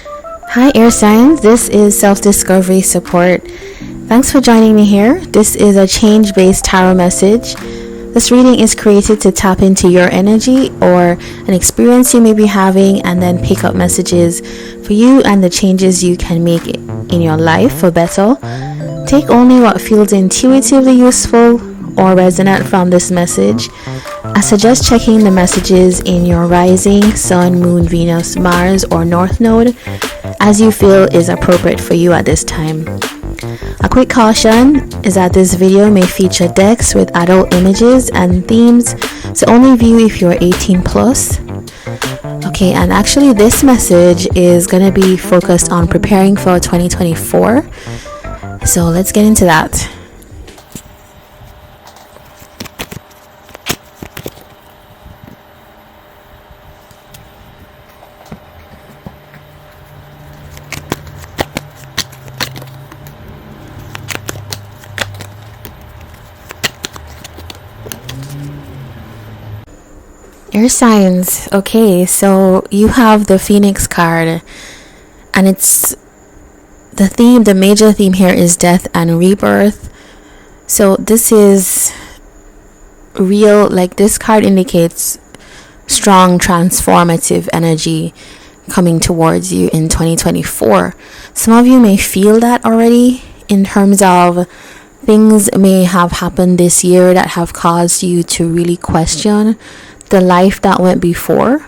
Hi, air signs. This is self-discovery support. Thanks for joining me here. This is a change-based tarot message. This reading is created to tap into your energy or an experience you may be having and then pick up messages for you and the changes you can make in your life for better. Take only what feels intuitively useful or resonant from this message. I suggest checking the messages in your rising, sun, moon, Venus, Mars, or North node as you feel is appropriate for you at this time. A quick caution is that this video may feature decks with adult images and themes, so only view if you're 18 plus. Okay, and actually this message is going to be focused on preparing for 2024. So let's get into that. Your signs. Okay, so you have the Phoenix card, and it's the major theme here is death and rebirth. So this is real, like this card indicates strong transformative energy coming towards you in 2024. Some of you may feel that already in terms of things may have happened this year that have caused you to really question the life that went before.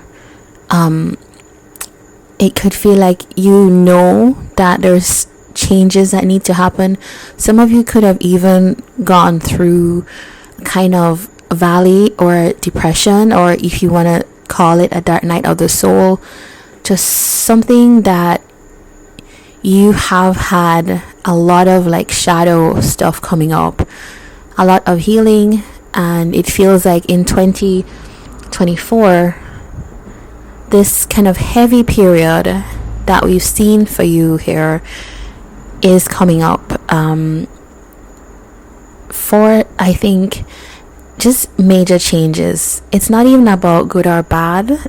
It could feel like you know that there's changes that need to happen. Some of you could have even gone through kind of valley or depression, or if you want to call it a dark night of the soul, just something that you have had a lot of like shadow stuff coming up, a lot of healing, and it feels like in 2024 this kind of heavy period that we've seen for you here is coming up for, I think, just major changes. It's not even about good or bad,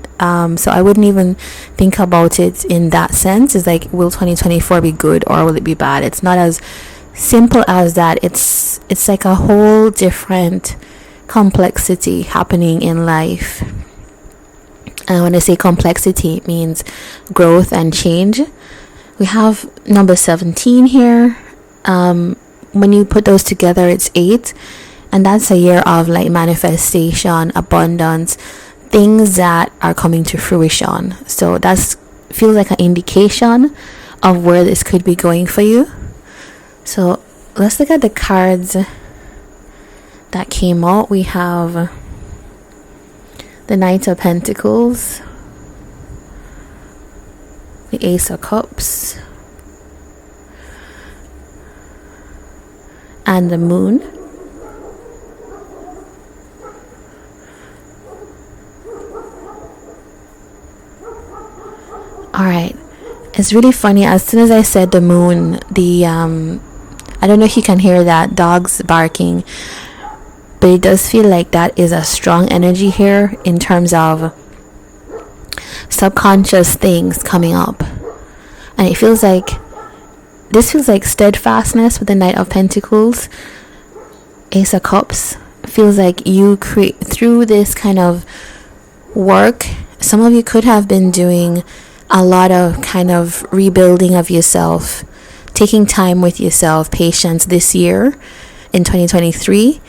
so I wouldn't even think about it in that sense. It's like, will 2024 be good or will it be bad? It's not as simple as that. It's like a whole different complexity happening in life. And when I say complexity, it means growth and change. We have number 17 here. When you put those together, it's 8, and that's a year of like manifestation, abundance, things that are coming to fruition. So that's feels like an indication of where this could be going for you. So let's look at the cards that came out. We have the Knight of Pentacles, the Ace of Cups, and the Moon. Alright, it's really funny. As soon as I said the Moon, I don't know if you can hear that, dogs barking, but it does feel like that is a strong energy here in terms of subconscious things coming up. And it feels like this feels like steadfastness with the Knight of Pentacles. Ace of Cups feels like you create through this kind of work. Some of you could have been doing a lot of kind of rebuilding of yourself, taking time with yourself, patience this year in 2023.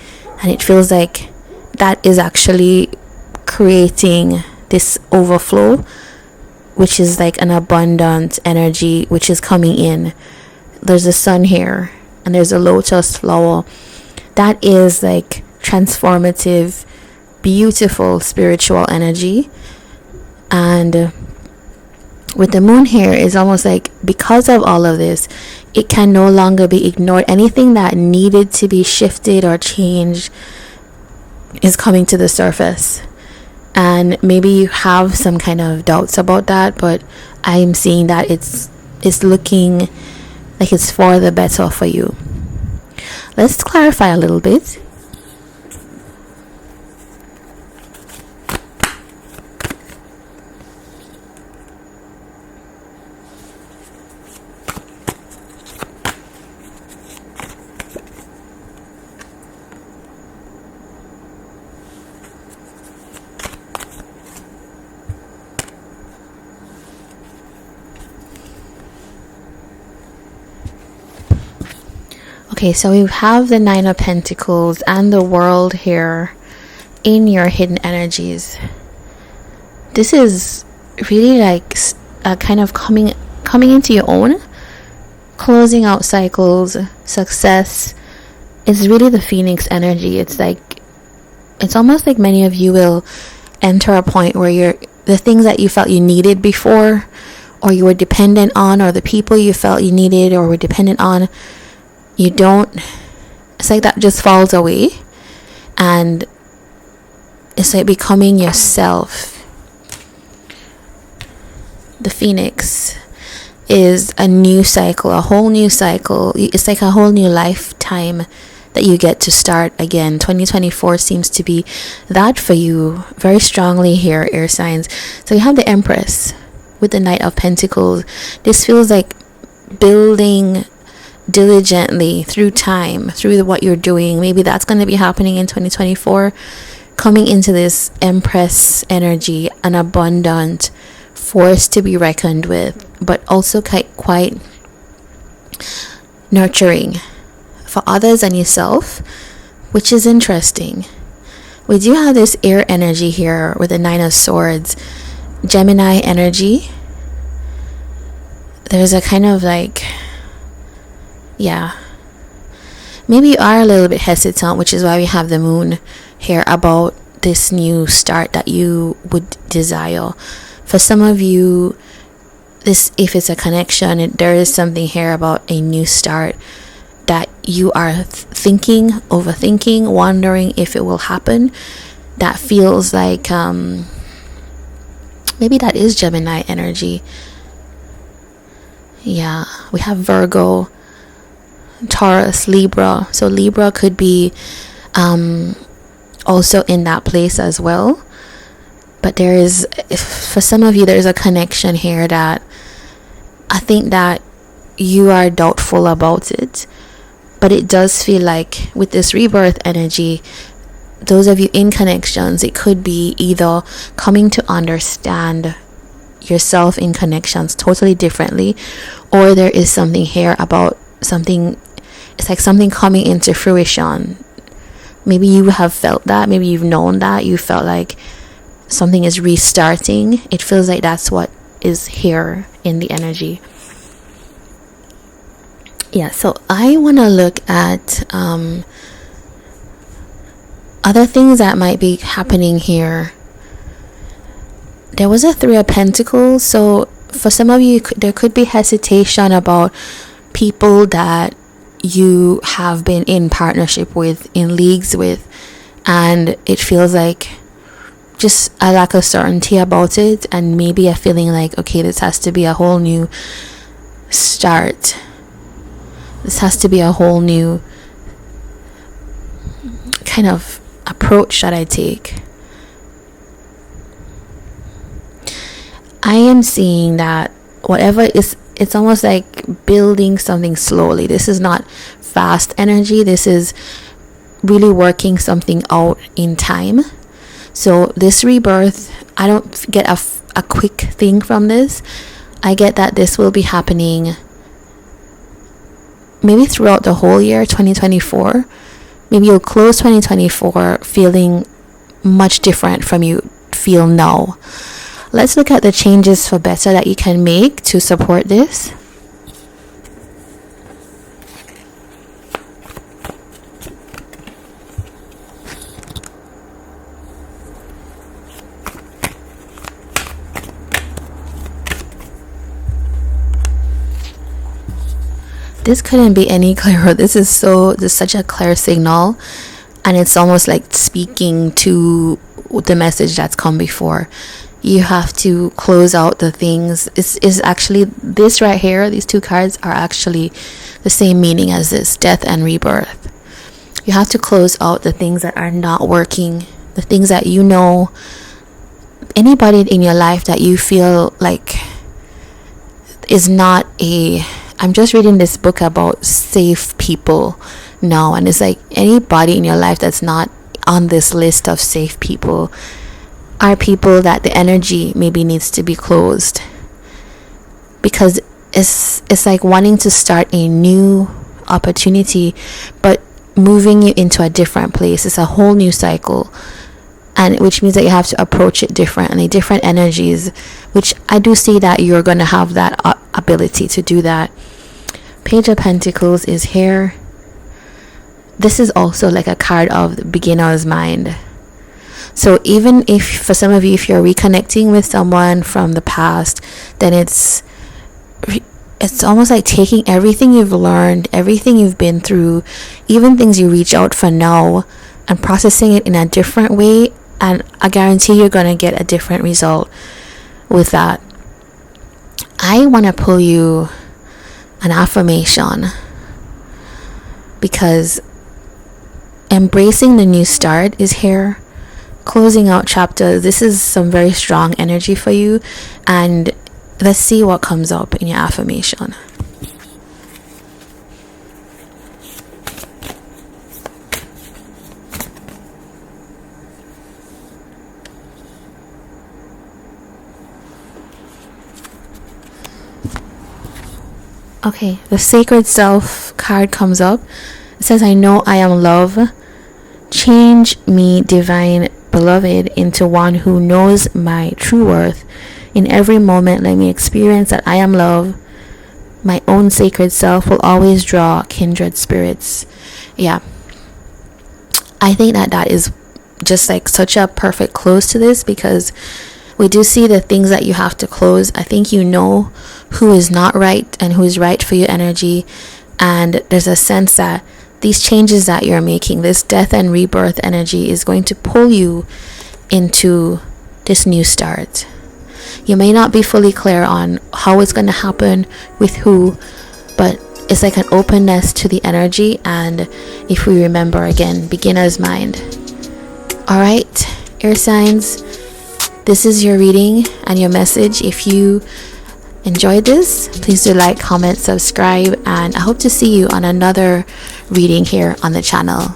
And it feels like that is actually creating this overflow, which is like an abundant energy which is coming in. There's the sun here and there's a lotus flower. That is like transformative, beautiful spiritual energy. And with the Moon here, is almost like because of all of this, it can no longer be ignored. Anything that needed to be shifted or changed is coming to the surface. And maybe you have some kind of doubts about that, but I'm seeing that it's looking like it's for the better for you. Let's clarify a little bit. Okay, so we have the Nine of Pentacles and the World here in your hidden energies. This is really like kind of coming into your own, closing out cycles, success. It's really the Phoenix energy. It's almost like many of you will enter a point where the things that you felt you needed before, or you were dependent on, or the people you felt you needed or were dependent on, you don't. It's like that just falls away, and it's like becoming yourself. The Phoenix is a new cycle, a whole new cycle. It's like a whole new lifetime that you get to start again. 2024 seems to be that for you very strongly here, air signs. So you have the Empress with the Knight of Pentacles. This feels like building diligently through time, through what you're doing. Maybe that's going to be happening in 2024, coming into this Empress energy, an abundant force to be reckoned with, but also quite nurturing for others and yourself, which is interesting. We do have this air energy here with the Nine of Swords, Gemini energy. There's a kind of like, yeah, maybe you are a little bit hesitant, which is why we have the Moon here, about this new start that you would desire. For some of you, if it's a connection, there is something here about a new start that you are thinking, overthinking, wondering if it will happen. That feels like maybe that is Gemini energy. Yeah, we have Virgo, Taurus, Libra. So Libra could be also in that place as well. But for some of you, there's a connection here that I think that you are doubtful about it. But it does feel like with this rebirth energy, those of you in connections, it could be either coming to understand yourself in connections totally differently, or there is something here about something. It's like something coming into fruition. Maybe you have felt that. Maybe you've known that. You felt like something is restarting. It feels like that's what is here in the energy. Yeah, so I want to look at other things that might be happening here. There was a Three of Pentacles. So for some of you, there could be hesitation about people that you have been in partnership with, in leagues with, and it feels like just a lack of certainty about it, and maybe a feeling like, okay, this has to be a whole new start. This has to be a whole new kind of approach that I take. I am seeing that whatever is, it's almost like building something slowly. This is not fast energy. This is really working something out in time. So this rebirth, I don't get a quick thing from this. I get that this will be happening maybe throughout the whole year, 2024. Maybe you'll close 2024 feeling much different from you feel now. Let's look at the changes for better that you can make to support this. This couldn't be any clearer. This is such a clear signal, and it's almost like speaking to the message that's come before. You have to close out the things. Is actually this right here, these two cards are actually the same meaning as this, death and rebirth. You have to close out the things that are not working, the things that you know, anybody in your life that you feel like is not I'm just reading this book about safe people now, and it's like anybody in your life that's not on this list of safe people are people that the energy maybe needs to be closed, because it's like wanting to start a new opportunity, but moving you into a different place. It's a whole new cycle, and which means that you have to approach it differently, different energies, which I do see that you're going to have that ability to do that. Page of Pentacles is here. This is also like a card of the beginner's mind. So even if, for some of you, if you're reconnecting with someone from the past, then it's almost like taking everything you've learned, everything you've been through, even things you reach out for now, and processing it in a different way. And I guarantee you're going to get a different result with that. I want to pull you an affirmation, because embracing the new start is here. Closing out chapter. This is some very strong energy for you, and let's see what comes up in your affirmation. Okay, the Sacred Self card comes up. It says, I know I am love. Change me, divine beloved, into one who knows my true worth. In every moment, let me experience that I am love. My own sacred self will always draw kindred spirits. Yeah, I think that is just like such a perfect close to this, because we do see the things that you have to close. I think you know who is not right and who is right for your energy, and there's a sense that these changes that you're making, this death and rebirth energy, is going to pull you into this new start. You may not be fully clear on how it's going to happen, with who, but it's like an openness to the energy. And if we remember, again, beginner's mind. All right, air signs, this is your reading and your message. If you enjoyed this, please do like, comment, subscribe, and I hope to see you on another reading here on the channel.